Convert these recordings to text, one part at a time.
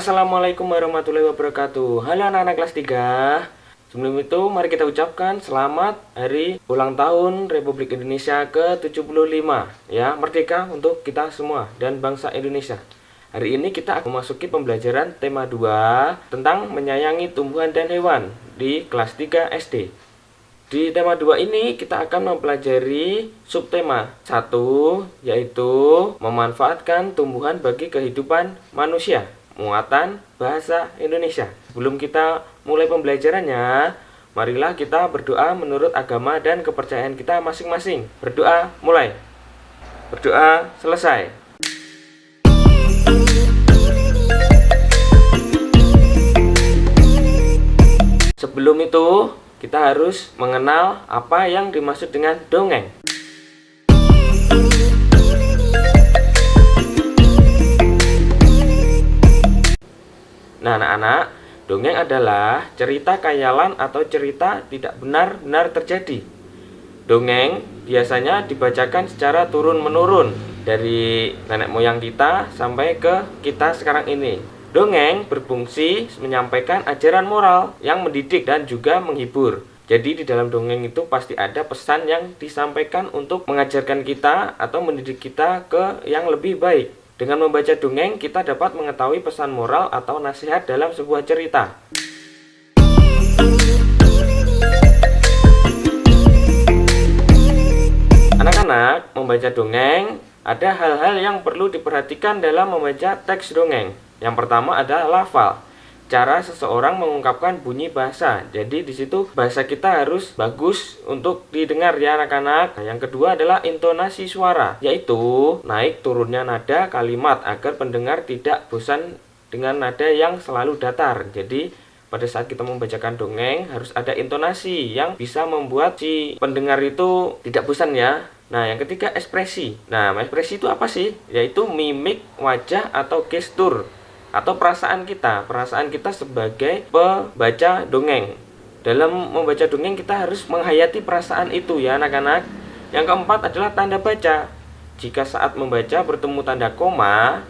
Assalamualaikum warahmatullahi wabarakatuh. Halo anak-anak kelas 3. Sebelum itu mari kita ucapkan selamat hari ulang tahun Republik Indonesia ke-75 ya, merdeka untuk kita semua dan bangsa Indonesia. Hari ini kita akan memasuki pembelajaran tema 2 tentang menyayangi tumbuhan dan hewan di kelas 3 SD. Di tema 2 ini kita akan mempelajari subtema 1, yaitu memanfaatkan tumbuhan bagi kehidupan manusia, muatan bahasa Indonesia. Sebelum kita mulai pembelajarannya, marilah kita berdoa menurut agama dan kepercayaan kita masing-masing. Berdoa mulai. Berdoa selesai. Sebelum itu, kita harus mengenal apa yang dimaksud dengan dongeng. Nah, anak-anak, dongeng adalah cerita khayalan atau cerita tidak benar-benar terjadi. Dongeng biasanya dibacakan secara turun-menurun dari nenek moyang kita sampai ke kita sekarang ini. Dongeng berfungsi menyampaikan ajaran moral yang mendidik dan juga menghibur. Jadi di dalam dongeng itu pasti ada pesan yang disampaikan untuk mengajarkan kita atau mendidik kita ke yang lebih baik. Dengan membaca dongeng, kita dapat mengetahui pesan moral atau nasihat dalam sebuah cerita. Anak-anak, membaca dongeng, ada hal-hal yang perlu diperhatikan dalam membaca teks dongeng. Yang pertama adalah lafal. Cara seseorang mengungkapkan bunyi bahasa. Jadi di situ bahasa kita harus bagus untuk didengar ya anak-anak. Yang kedua adalah intonasi suara, yaitu naik turunnya nada kalimat agar pendengar tidak bosan dengan nada yang selalu datar. Jadi pada saat kita membacakan dongeng harus ada intonasi yang bisa membuat si pendengar itu tidak bosan ya. Nah, yang ketiga ekspresi. Nah, ekspresi itu apa sih? Yaitu mimik wajah atau gestur atau perasaan kita sebagai pembaca dongeng. Dalam membaca dongeng kita harus menghayati perasaan itu ya anak-anak. Yang keempat adalah tanda baca. Jika saat membaca bertemu tanda koma,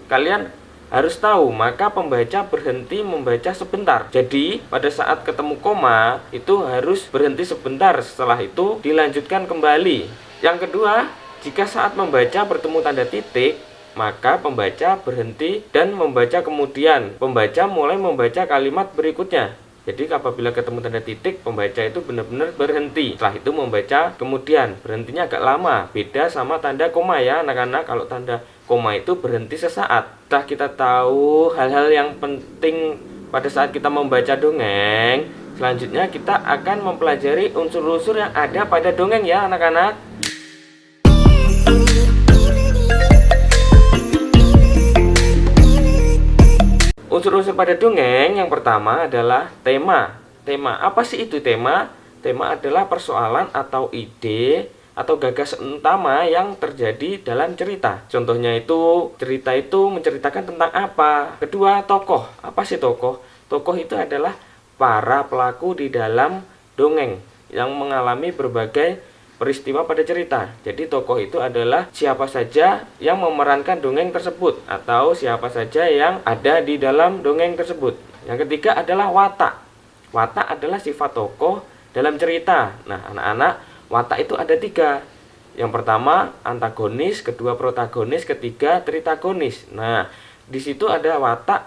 kalian harus tahu, maka pembaca berhenti membaca sebentar. Jadi pada saat ketemu koma itu harus berhenti sebentar, setelah itu dilanjutkan kembali. Yang kedua, jika saat membaca bertemu tanda titik, maka pembaca berhenti dan membaca kemudian. Pembaca mulai membaca kalimat berikutnya. Jadi apabila ketemu tanda titik, pembaca itu benar-benar berhenti. Setelah itu membaca kemudian. Berhentinya agak lama. Beda sama tanda koma ya anak-anak. Kalau tanda koma itu berhenti sesaat. Setelah kita tahu hal-hal yang penting pada saat kita membaca dongeng, selanjutnya kita akan mempelajari unsur-unsur yang ada pada dongeng ya anak-anak. Unsur-unsur pada dongeng yang pertama adalah tema. Tema, apa sih itu tema? Tema adalah persoalan atau ide atau gagasan utama yang terjadi dalam cerita. Contohnya itu, cerita itu menceritakan tentang apa? Kedua, tokoh. Apa sih tokoh? Tokoh itu adalah para pelaku di dalam dongeng yang mengalami berbagai peristiwa pada cerita. Jadi tokoh itu adalah siapa saja yang memerankan dongeng tersebut atau siapa saja yang ada di dalam dongeng tersebut. Yang ketiga adalah watak. Watak adalah sifat tokoh dalam cerita. Nah anak-anak, watak itu ada 3. Yang pertama antagonis, kedua protagonis, ketiga tritagonis. Nah di situ ada watak.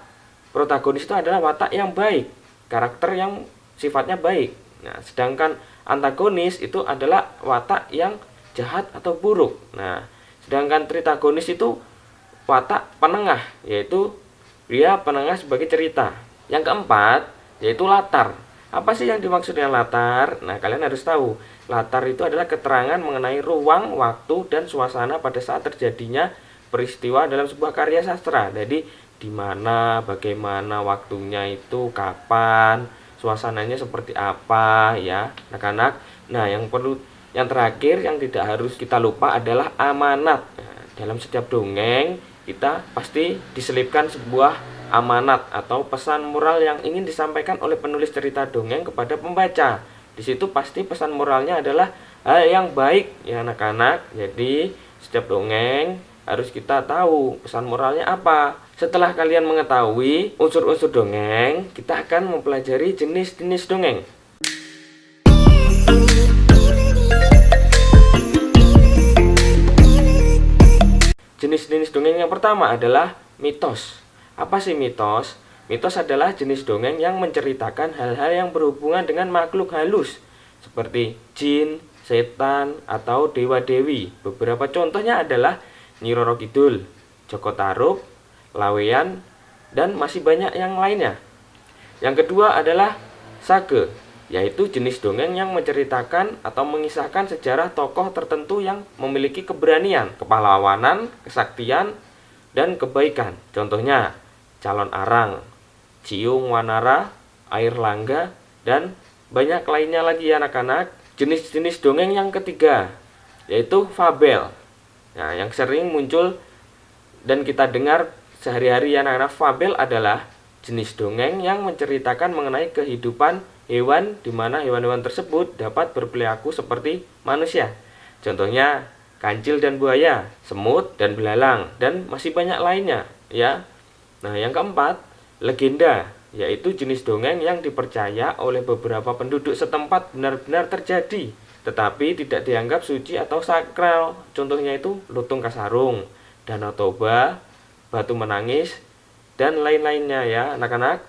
Protagonis itu adalah watak yang baik, karakter yang sifatnya baik. Nah sedangkan antagonis itu adalah watak yang jahat atau buruk. Nah, sedangkan tritagonis itu watak penengah, yaitu dia penengah sebagai cerita. Yang keempat, yaitu latar. Apa sih yang dimaksud dengan latar? Nah, kalian harus tahu. Latar itu adalah keterangan mengenai ruang, waktu, dan suasana pada saat terjadinya peristiwa dalam sebuah karya sastra. Jadi, di mana, bagaimana waktunya itu, kapan, suasananya seperti apa ya anak-anak. Nah yang terakhir yang tidak harus kita lupa adalah amanat. Nah, dalam setiap dongeng kita pasti diselipkan sebuah amanat atau pesan moral yang ingin disampaikan oleh penulis cerita dongeng kepada pembaca. Di situ pasti pesan moralnya adalah hal yang baik ya anak-anak. Jadi setiap dongeng harus kita tahu pesan moralnya apa. Setelah kalian mengetahui unsur-unsur dongeng, kita akan mempelajari jenis-jenis dongeng. Jenis-jenis dongeng yang pertama adalah mitos. Apa sih mitos? Mitos adalah jenis dongeng yang menceritakan hal-hal yang berhubungan dengan makhluk halus, seperti jin, setan, atau dewa-dewi. Beberapa contohnya adalah Nyi Roro Kidul, Joko Tarub, Laweyan, dan masih banyak yang lainnya. Yang kedua adalah sage, yaitu jenis dongeng yang menceritakan atau mengisahkan sejarah tokoh tertentu yang memiliki keberanian, kepahlawanan, kesaktian, dan kebaikan. Contohnya Calon Arang, Ciung Wanara, Air Langga, dan banyak lainnya lagi ya anak-anak. Jenis-jenis dongeng yang ketiga yaitu fabel. Nah, yang sering muncul dan kita dengar sehari-hari ya anak-anak. Fabel adalah jenis dongeng yang menceritakan mengenai kehidupan hewan, di mana hewan-hewan tersebut dapat berperilaku seperti manusia. Contohnya kancil dan buaya, semut dan belalang, dan masih banyak lainnya ya. Nah, yang keempat, legenda, yaitu jenis dongeng yang dipercaya oleh beberapa penduduk setempat benar-benar terjadi, tetapi tidak dianggap suci atau sakral. Contohnya itu Lutung Kasarung, Danau Toba, Batu Menangis, dan lain-lainnya ya anak-anak.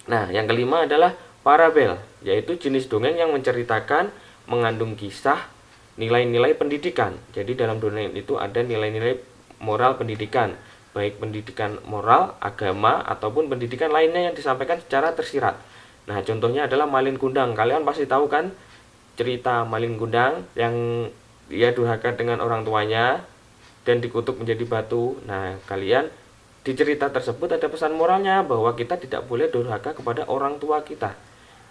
Nah, yang kelima adalah parabel, yaitu jenis dongeng yang menceritakan mengandung kisah nilai-nilai pendidikan. Jadi dalam dongeng itu ada nilai-nilai moral pendidikan, baik pendidikan moral, agama, ataupun pendidikan lainnya yang disampaikan secara tersirat. Nah, contohnya adalah Malin Kundang. Kalian pasti tahu kan cerita Malin Kundang yang dia durhaka dengan orang tuanya dan dikutuk menjadi batu. Nah, kalian di cerita tersebut ada pesan moralnya bahwa kita tidak boleh durhaka kepada orang tua kita.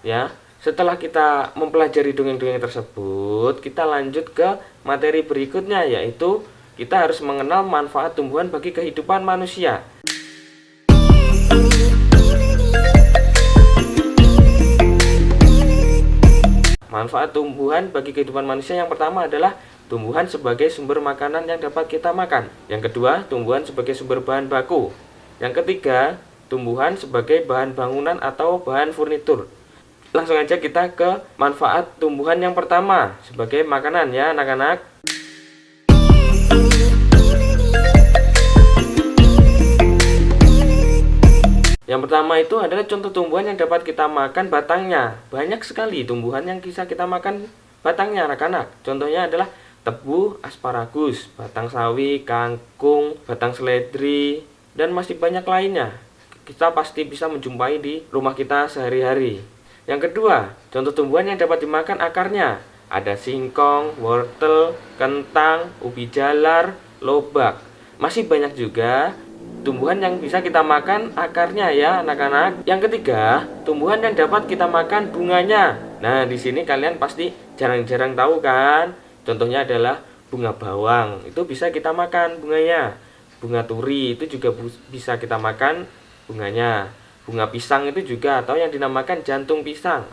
Ya, setelah kita mempelajari dongeng-dongeng tersebut, kita lanjut ke materi berikutnya, yaitu kita harus mengenal manfaat tumbuhan bagi kehidupan manusia. Manfaat tumbuhan bagi kehidupan manusia yang pertama adalah tumbuhan sebagai sumber makanan yang dapat kita makan. Yang kedua, tumbuhan sebagai sumber bahan baku. Yang ketiga, tumbuhan sebagai bahan bangunan atau bahan furnitur. Langsung aja kita ke manfaat tumbuhan yang pertama sebagai makanan ya anak-anak. Yang pertama itu adalah contoh tumbuhan yang dapat kita makan batangnya. Banyak sekali tumbuhan yang bisa kita makan batangnya anak-anak. Contohnya adalah tebu, asparagus, batang sawi, kangkung, batang seledri, dan masih banyak lainnya. Kita pasti bisa menjumpai di rumah kita sehari-hari. Yang kedua, contoh tumbuhan yang dapat dimakan akarnya. Ada singkong, wortel, kentang, ubi jalar, lobak. Masih banyak juga tumbuhan yang bisa kita makan akarnya ya anak-anak. Yang ketiga, tumbuhan yang dapat kita makan bunganya. Nah, di sini kalian pasti jarang-jarang tahu kan? Contohnya adalah bunga bawang, itu bisa kita makan bunganya. Bunga turi itu juga bisa kita makan bunganya. Bunga pisang itu juga, atau yang dinamakan jantung pisang.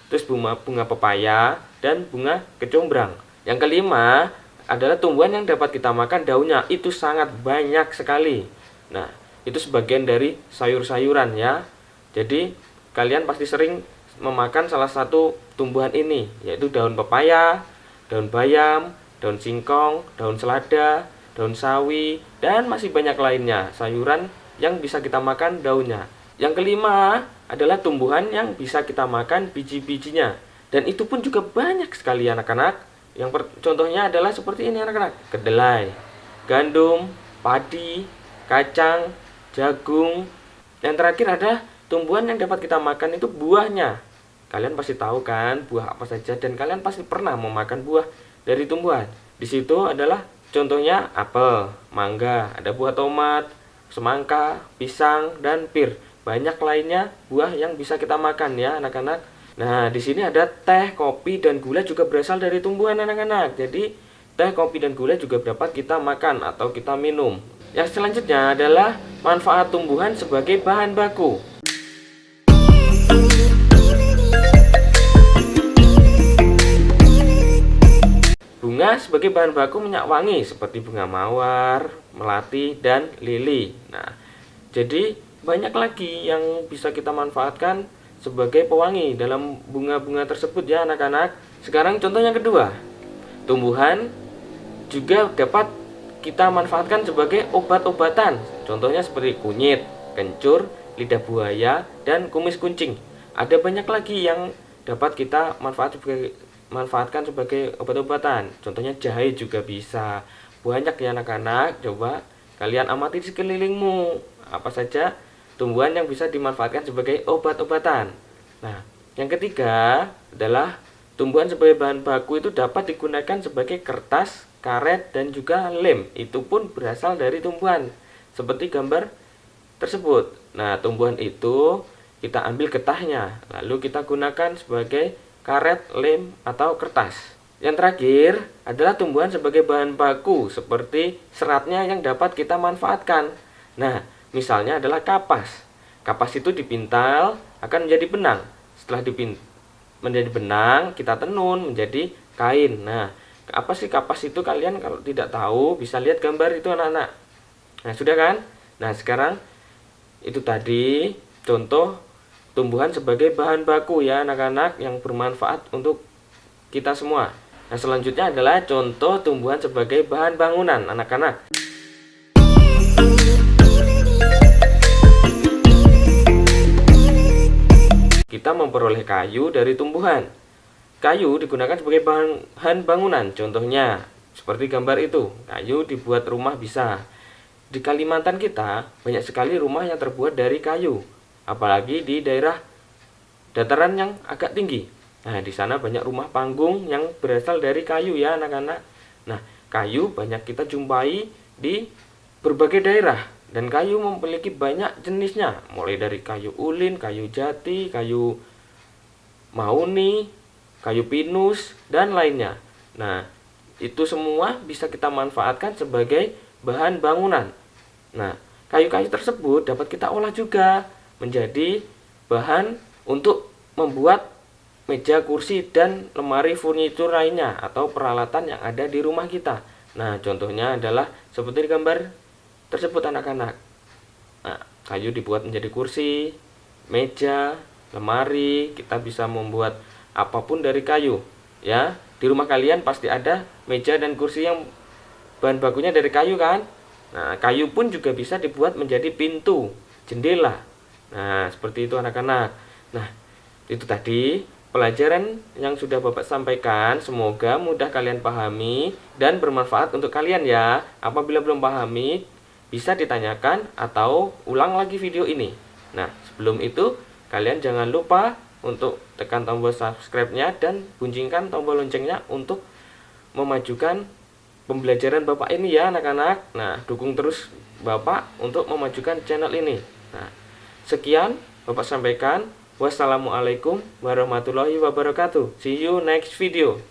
Terus bunga pepaya dan bunga kecombrang. Yang kelima adalah tumbuhan yang dapat kita makan daunnya. Itu sangat banyak sekali. Nah, itu sebagian dari sayur-sayuran ya. Jadi kalian pasti sering memakan salah satu tumbuhan ini, yaitu daun pepaya, daun bayam, daun singkong, daun selada, daun sawi, dan masih banyak lainnya sayuran yang bisa kita makan daunnya. Yang kelima adalah tumbuhan yang bisa kita makan biji-bijinya, dan itu pun juga banyak sekali anak-anak. Contohnya adalah seperti ini anak-anak: kedelai, gandum, padi, kacang, jagung. Yang terakhir ada tumbuhan yang dapat kita makan itu buahnya. Kalian pasti tahu kan buah apa saja, dan kalian pasti pernah memakan buah dari tumbuhan. Di situ adalah contohnya apel, mangga, ada buah tomat, semangka, pisang, dan pir. Banyak lainnya buah yang bisa kita makan ya anak-anak. Nah, di sini ada teh, kopi, dan gula juga berasal dari tumbuhan anak-anak. Jadi teh, kopi, dan gula juga dapat kita makan atau kita minum. Yang selanjutnya adalah manfaat tumbuhan sebagai bahan baku. Bunga sebagai bahan baku minyak wangi seperti bunga mawar, melati, dan lili. Nah, Jadi banyak lagi yang bisa kita manfaatkan sebagai pewangi dalam bunga-bunga tersebut ya anak-anak. Sekarang contoh yang kedua, tumbuhan juga dapat kita manfaatkan sebagai obat-obatan. Contohnya seperti kunyit, kencur, lidah buaya, dan kumis kuncing. Ada banyak lagi yang dapat kita manfaatkan sebagai obat-obatan. Contohnya jahe juga bisa. Banyak ya anak-anak. Coba kalian amati di sekelilingmu, apa saja tumbuhan yang bisa dimanfaatkan sebagai obat-obatan. Nah, yang ketiga adalah tumbuhan sebagai bahan baku itu dapat digunakan sebagai kertas, karet, dan juga lem. Itu pun berasal dari tumbuhan seperti gambar tersebut. Nah, tumbuhan itu kita ambil getahnya, lalu kita gunakan sebagai karet, lem, atau kertas. Yang terakhir adalah tumbuhan sebagai bahan baku seperti seratnya yang dapat kita manfaatkan. Nah, misalnya adalah kapas. Kapas itu dipintal akan menjadi benang. Setelah menjadi benang, kita tenun menjadi kain. Nah, apa sih kapas itu? Kalian kalau tidak tahu bisa lihat gambar itu anak-anak. Nah, sudah kan? Nah, sekarang itu tadi contoh tumbuhan sebagai bahan baku ya anak-anak yang bermanfaat untuk kita semua. Nah, selanjutnya adalah contoh tumbuhan sebagai bahan bangunan anak-anak. Kita memperoleh kayu dari tumbuhan. Kayu digunakan sebagai bahan bangunan. Contohnya seperti gambar itu, kayu dibuat rumah bisa. Di Kalimantan kita banyak sekali rumah yang terbuat dari kayu, apalagi di daerah dataran yang agak tinggi. Nah, di sana banyak rumah panggung yang berasal dari kayu ya anak-anak. Nah, kayu banyak kita jumpai di berbagai daerah, dan kayu memiliki banyak jenisnya, mulai dari kayu ulin, kayu jati, kayu mahoni, kayu pinus, dan lainnya. Nah, itu semua bisa kita manfaatkan sebagai bahan bangunan. Nah, kayu-kayu tersebut dapat kita olah juga menjadi bahan untuk membuat meja, kursi, dan lemari furnitur lainnya atau peralatan yang ada di rumah kita. Nah, contohnya adalah seperti gambar tersebut anak-anak. Nah, kayu dibuat menjadi kursi, meja, lemari. Kita bisa membuat apapun dari kayu. Ya, di rumah kalian pasti ada meja dan kursi yang bahan bakunya dari kayu kan? Nah, kayu pun juga bisa dibuat menjadi pintu, jendela. Nah, seperti itu anak-anak. Nah, itu tadi pelajaran yang sudah Bapak sampaikan. Semoga mudah kalian pahami dan bermanfaat untuk kalian ya. Apabila belum pahami, bisa ditanyakan atau ulang lagi video ini. Nah, sebelum itu kalian jangan lupa untuk tekan tombol subscribe-nya dan bunyikan tombol loncengnya untuk memajukan pembelajaran Bapak ini ya anak-anak. Nah, dukung terus Bapak untuk memajukan channel ini. Nah, sekian Bapak sampaikan. Wassalamualaikum warahmatullahi wabarakatuh. See you next video.